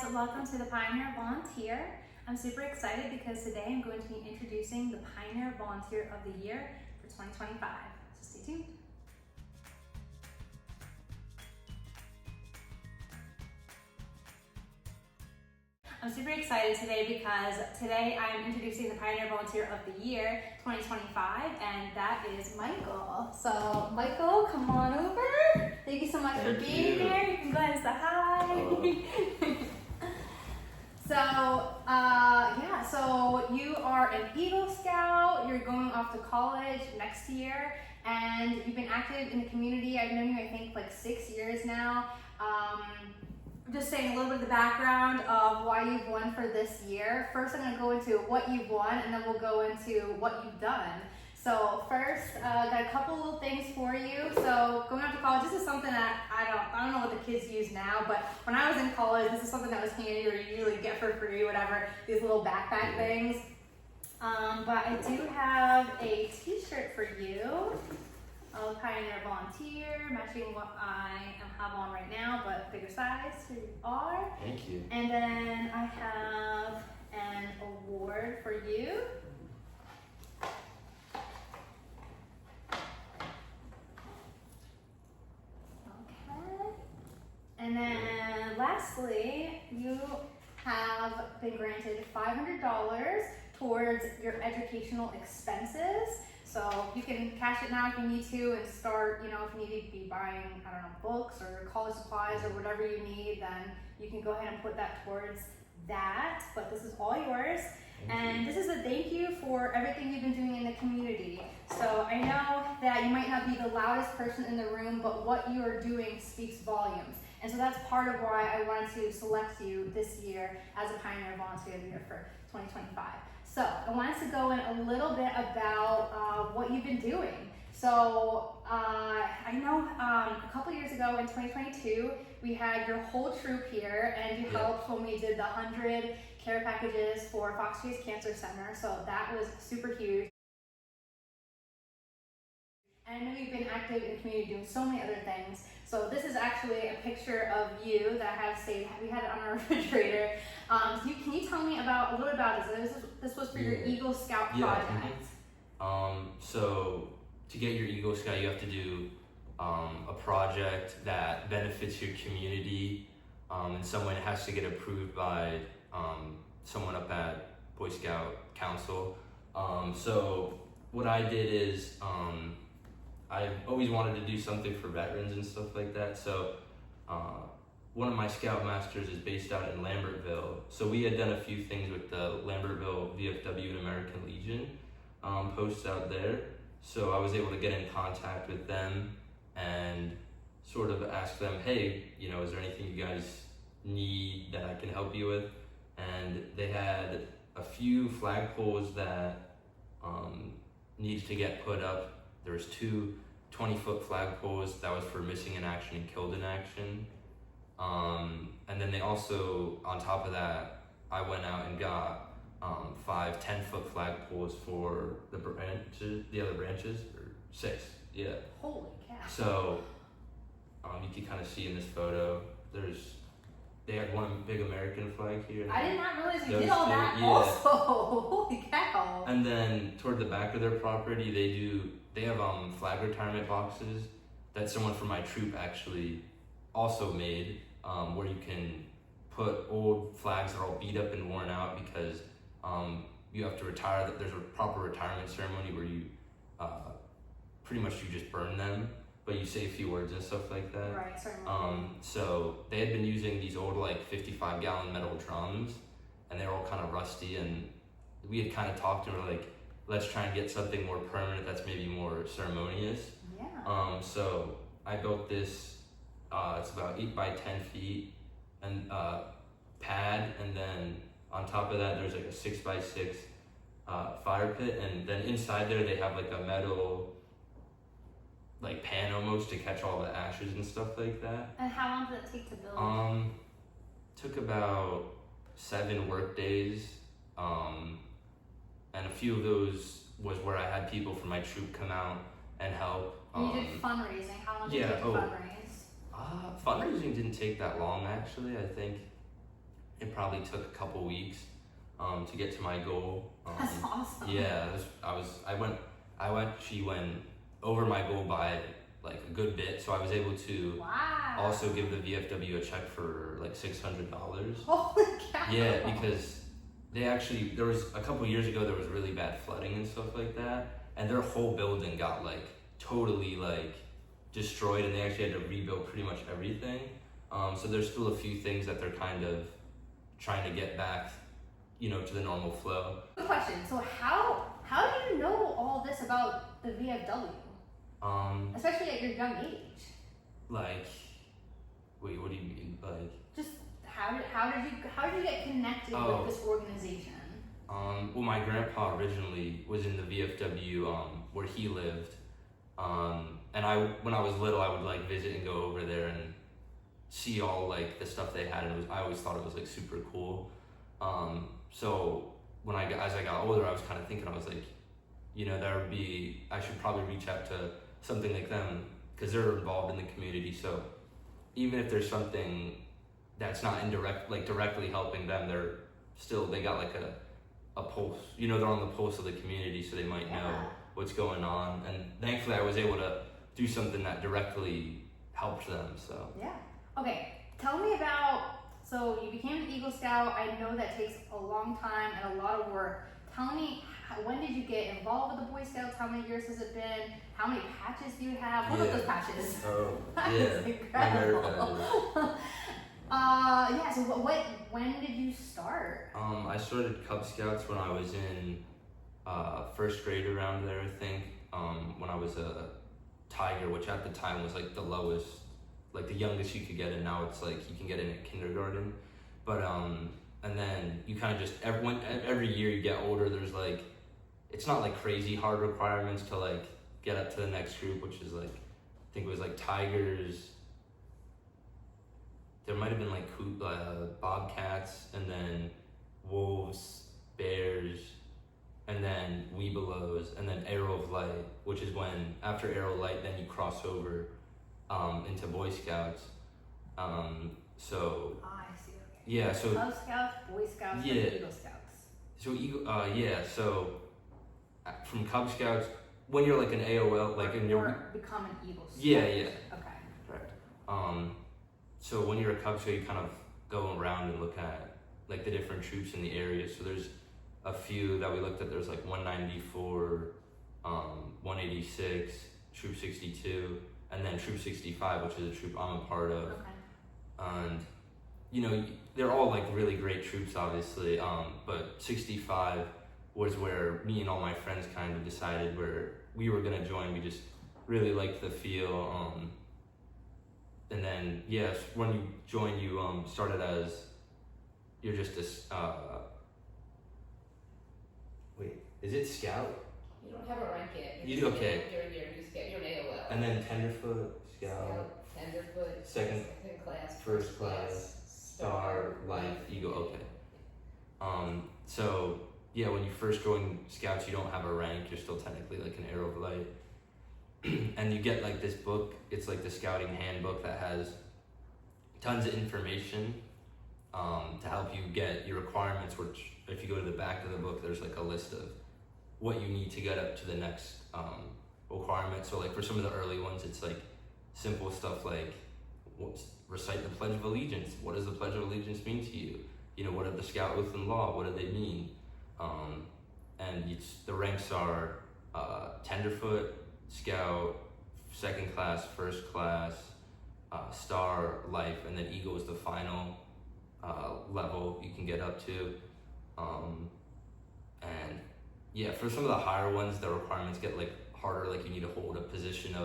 welcome to the Pioneer Volunteer. I'm super excited because today I'm going to be introducing the Pioneer Volunteer of the Year for 2025. So stay tuned. I'm super excited today because today I'm introducing the Pioneer Volunteer of the Year 2025, and that is Michael. So Michael, come on over. Thank you so much for being here. You can go ahead and say hi. So you are an Eagle Scout. You're going off to college next year, and you've been active in the community. I've known you, I think, like 6 years now. Just saying a little bit of the background of why you've won for this year. First, I'm going to go into what you've won, and then we'll go into what you've done. So first, got a couple little things for you. So going off to college, this is something that I don't know what the kids use now, but when I was in college, this is something that was handy or you usually get for free, whatever, these little backpack things. But I do have a t-shirt for you. A Pioneer Volunteer, matching what I have on right now, but bigger size. Here you are. Thank you. And then I have an award for you. Okay. And then lastly, you have been granted $500 towards your educational expenses. So you can cash it now if you need to and start, if you need to be buying, books or college supplies or whatever you need, then you can go ahead and put that towards that. But this is all yours. And this is a thank you for everything you've been doing in the community. So I know that you might not be the loudest person in the room, but what you are doing speaks volumes. And so that's part of why I wanted to select you this year as a Pioneer Volunteer of the Year for 2025. So I wanted to go in a little bit about what you've been doing. So I know a couple years ago in 2022, we had your whole troop here, and you helped when we did the 100 care packages for Fox Chase Cancer Center. So that was super huge. And I know you've been active in the community doing so many other things. So this is actually a picture of you that I have saved. We had it on our refrigerator. Can you tell me a little bit about this? This was for your Eagle Scout project. So to get your Eagle Scout, you have to do a project that benefits your community in some way. It has to get approved by someone up at Boy Scout Council. So what I did is I always wanted to do something for veterans and stuff like that. So one of my Scoutmasters is based out in Lambertville. So we had done a few things with the Lambertville VFW and American Legion posts out there. So I was able to get in contact with them and sort of ask them, hey, is there anything you guys need that I can help you with? And they had a few flagpoles that needed to get put up. There was 2 20-foot flagpoles that was for missing in action and killed in action. And then they also, on top of that, I went out and got 5 10-foot flagpoles for the other branches, or 6, yeah. Holy cow. So, you can kind of see in this photo, they had one big American flag here. I did not realize you did all that also. Holy cow. And then toward the back of their property, they have flag retirement boxes that someone from my troop actually also made, where you can put old flags that are all beat up and worn out because you have to retire. There's a proper retirement ceremony where you pretty much you just burn them, but you say a few words and stuff like that. Right, certainly. So they had been using these old 55-gallon metal drums, and they were all kind of rusty, and we had kind of talked and we're like, let's try and get something more permanent that's maybe more ceremonious. Yeah. So I built this, it's about 8 by 10 feet, and pad, and then on top of that there's a 6 by 6 fire pit, and then inside there they have a metal pan almost to catch all the ashes and stuff like that. And how long did it take to build? Took about 7 work days. And a few of those was where I had people from my troop come out and help. And you did fundraising. How long did it take to fundraise? Fundraising didn't take that long, actually. I think It probably took a couple weeks to get to my goal. That's awesome. Yeah, I actually went over my goal by like a good bit, so I was able to Wow. also give the VFW a check for like $600. Holy cow. Yeah, because there was a couple years ago there was really bad flooding and stuff like that, and their whole building got like totally like destroyed, and they actually had to rebuild pretty much everything. So there's still a few things that they're kind of trying to get back, to the normal flow. Good question. So how do you know all this about the VFW, especially at your young age? Like, wait, what do you mean? Like, Just how did you get connected Oh. with this organization? well, my grandpa originally was in the VFW where he lived, and when I was little, I would like visit and go over there and see all like the stuff they had, and I always thought it was like super cool. So as I got older, I was kind of thinking, I was like, I should probably reach out to something like them because they're involved in the community. So even if there's something that's not directly helping them, they got like a pulse. They're on the pulse of the community, so they might know Yeah. what's going on. And thankfully, I was able to do something that directly helped them. So Yeah. Okay. Tell me about. So you became an Eagle Scout. I know that takes a long time and a lot of work. Tell me, when did you get involved with the Boy Scouts? How many years has it been? How many patches do you have? What are those patches? Oh, That yeah. is incredible. My merit Yeah. So when did you start? I started Cub Scouts when I was in first grade around there, I think. When I was a Tiger, which at the time was like the lowest, like the youngest you could get in. Now it's like you can get in at kindergarten. But and then you kind of just every year you get older, there's like, it's not like crazy hard requirements to like get up to the next group, which is like, I think it was like Tigers. There might have been like Bobcats, and then Wolves, Bears, and then Webelos, and then Arrow of Light, which is when after Arrow of Light, then you cross over into Boy Scouts. So I see. Okay. yeah, so Cub Scouts, Boy Scouts, Yeah. and Eagle Scouts. so from Cub Scouts, when you're like an AOL, like in your Or become an Eagle Scout. Yeah. Okay. correct. So when you're a Cub Scout, you kind of go around and look at like the different troops in the area. So there's a few that we looked at. There's like 194, 186, Troop 62, and then Troop 65, which is a troop I'm a part of. Okay. And they're all like really great troops, obviously. But 65 was where me and all my friends kind of decided where we were gonna join. We just really liked the feel. And then yes, when you join, you started as you're just a wait, is it scout? You don't have a rank yet. You do, okay. You're an AOL. And then tenderfoot, scout, Tenderfoot, second class, first class, Star, Life, Eagle. Okay. So yeah, when you first join Scouts, you don't have a rank. You're still technically like an Arrow of Light, and you get like this book. It's like the Scouting Handbook that has tons of information to help you get your requirements. Which, if you go to the back of the book, there's like a list of what you need to get up to the next requirement. So like for some of the early ones, it's like simple stuff like recite the Pledge of Allegiance. What does the Pledge of Allegiance mean to you? What are the Scout Oath and Law? What do they mean? And the ranks are Tenderfoot, Scout, second class, first class, Star, Life, and then Eagle is the final level you can get up to. And yeah, for some of the higher ones, the requirements get like harder. Like you need to hold a position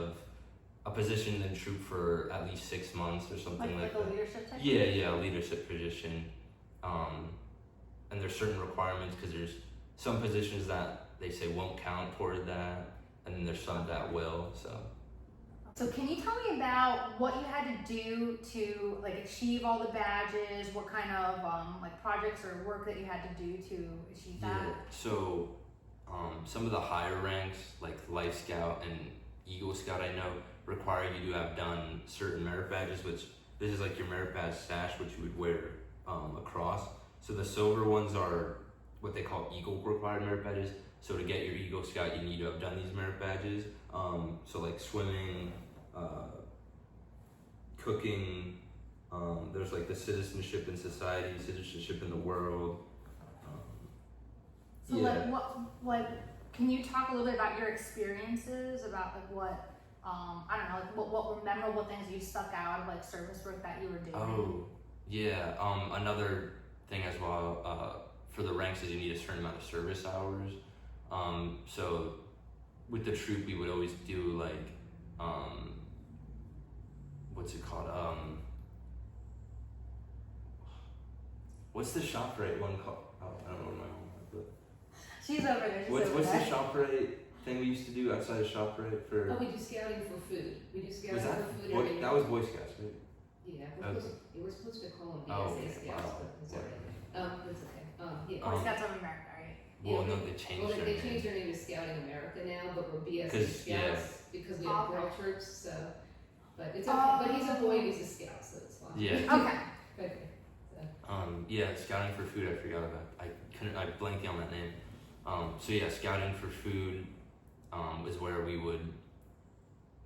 in troop for at least 6 months or something like a that. leadership type? Yeah, a leadership position. And there's certain requirements because there's some positions that they say won't count toward that, and then there's some that will. So can you tell me about what you had to do to like achieve all the badges? What kind of like projects or work that you had to do to achieve that? Yeah. So some of the higher ranks like Life Scout and Eagle Scout, I know, require you to have done certain merit badges, which this is like your merit badge stash, which you would wear across. So the silver ones are what they call Eagle required merit badges. So to get your Eagle Scout, you need to have done these merit badges. So like swimming, cooking. There's like the citizenship in society, citizenship in the world. So can you talk a little bit about your experiences about like what I don't know, like what were memorable things you stuck out of like service work that you were doing? Oh, yeah. Another thing as well for the ranks is you need a certain amount of service hours. So with the troop, we would always do like what's it called? What's the ShopRite one called? Oh, I don't know what my mom had, but She's over there. what's the ShopRite thing we used to do outside of ShopRite for? Oh, we do scouting for food. We do scouting Was that for food every that was Boy Scouts, right? Yeah, Okay. we're supposed to call them Oh, BSA okay. scouts, Wow. but it's alright. It's okay. Yeah. Boy Scouts of America, right? Well, Yeah, no, they changed Well, their they name. changed their name to Scouting America now, but we're BSA 'Cause, scouts because we have Okay. girl troops, so. But it's okay, but he's a boy and he's a scout, so it's fine. Yeah. Okay. Okay. Yeah, scouting for food. I forgot about. I blanked on that name. So yeah, scouting for food is where we would,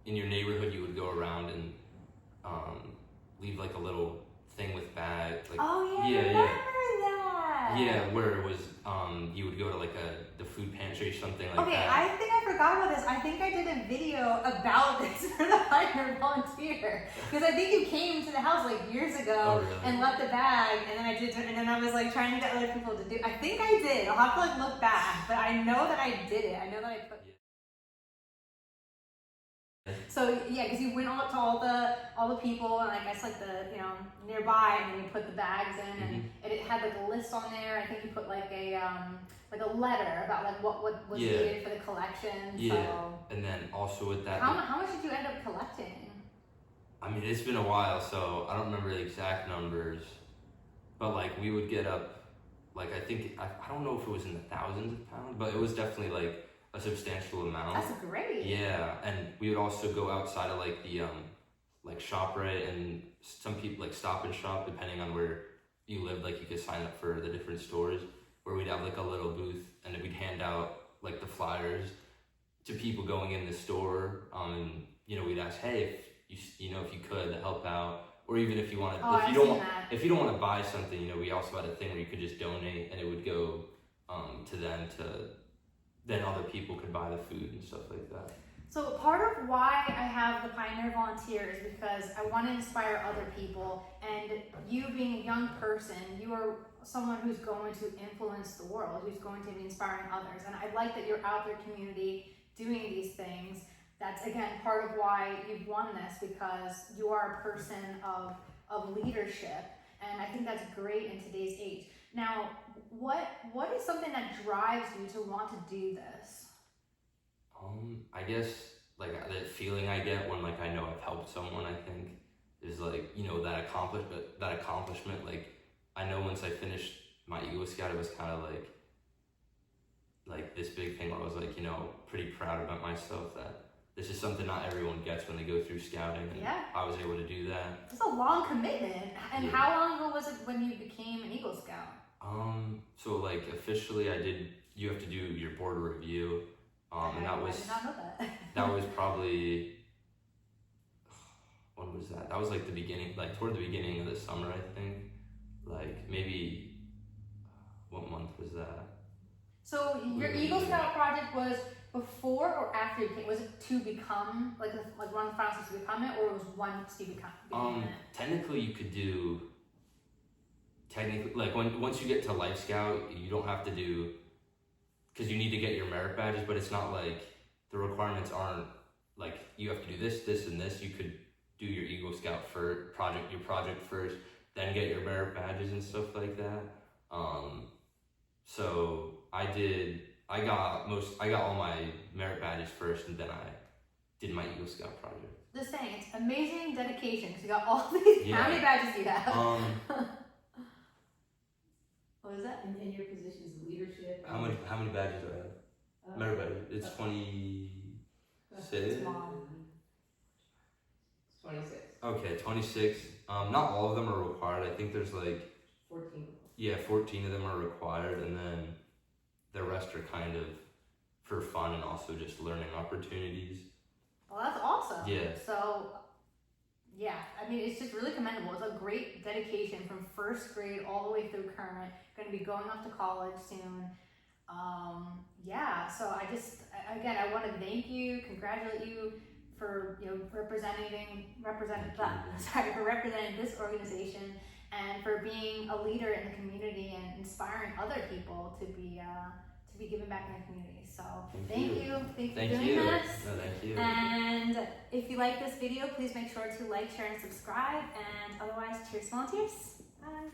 in your neighborhood, you would go around and leave like a little thing with bags. Like, Oh yeah, Yeah, I yeah. remember that. yeah, where it was you would go to like the food pantry or something like Okay, that. I think I forgot about this. I think I did a video about this for the Pioneer Volunteer because I think you came to the house like years ago Oh, really? and left the bag, and then and then I was like trying to get other people to do. I think I did. I'll have to like look back, but I know that I did it. I know that I put. So yeah, because you went out to all the people and I guess like the nearby, and then you put the bags in, and it had like a list on there. I think you put like a letter about like what was Yeah. needed for the collection. Yeah. So And then also with that, how much did you end up collecting? I mean, it's been a while, so I don't remember the exact numbers, but like we would get up, like I think I don't know if it was in the thousands of pounds, but it was definitely like a substantial amount. That's great. Yeah, and we would also go outside of like the like ShopRite, and some people like Stop and Shop, depending on where you lived. Like you could sign up for the different stores where we'd have like a little booth, and we'd hand out like the flyers to people going in the store. And we'd ask, hey, if if you could help out, or even if you wanted, Oh, I've seen that. if you don't want to buy something, we also had a thing where you could just donate, and it would go to them to. Then other people could buy the food and stuff like that. So part of why I have the Pioneer Volunteer is because I want to inspire other people, and you being a young person, you are someone who's going to influence the world, who's going to be inspiring others, and I like that you're out there community doing these things. That's again part of why you've won this, because you are a person of leadership, and I think that's great in today's age. Now, what is something that drives you to want to do this? I guess like that feeling I get when like I know I've helped someone, I think is like that accomplishment. Like I know once I finished my Eagle Scout, it was kind of like this big thing where I was like pretty proud about myself that this is something not everyone gets when they go through scouting, and Yeah. I was able to do that. It's a long commitment. And Yeah. how long ago was it when you became an Eagle Scout? So like officially you have to do your board review, and that I was did not know that. that was probably, when was that? That was like the beginning, like toward the beginning of the summer, I think. Like maybe, what month was that? So your Eagle Scout project was before or after you became? Was it to become like one of the final steps to become it, or it was once you became it? Technically you could do. Technically, like once you get to Life Scout, you don't have to do, because you need to get your merit badges, but it's not like the requirements aren't like you have to do this, this, and this. You could do your Eagle Scout your project first, then get your merit badges and stuff like that. So I got all my merit badges first, and then I did my Eagle Scout project. Just saying, it's amazing dedication because you got all these. Yeah. How many badges do you have? What is that? And your positions of leadership. How many badges do I have? Merit badges. It's 26. It's mom. 26. Okay, 26. Not all of them are required. I think there's like 14 Yeah, 14 of them are required, and then the rest are kind of for fun and also just learning opportunities. Well, that's awesome. Yeah. So, yeah, I mean, it's just really commendable. It's a great dedication from first grade all the way through current. Going to be going off to college soon. Yeah, so I just, again, I want to thank you, congratulate you for, you know, representing this organization and for being a leader in the community and inspiring other people to be giving back in the community. So thank you for doing this. No, thank you. And if you like this video, please make sure to like, share, and subscribe. And otherwise, cheers, volunteers. Bye.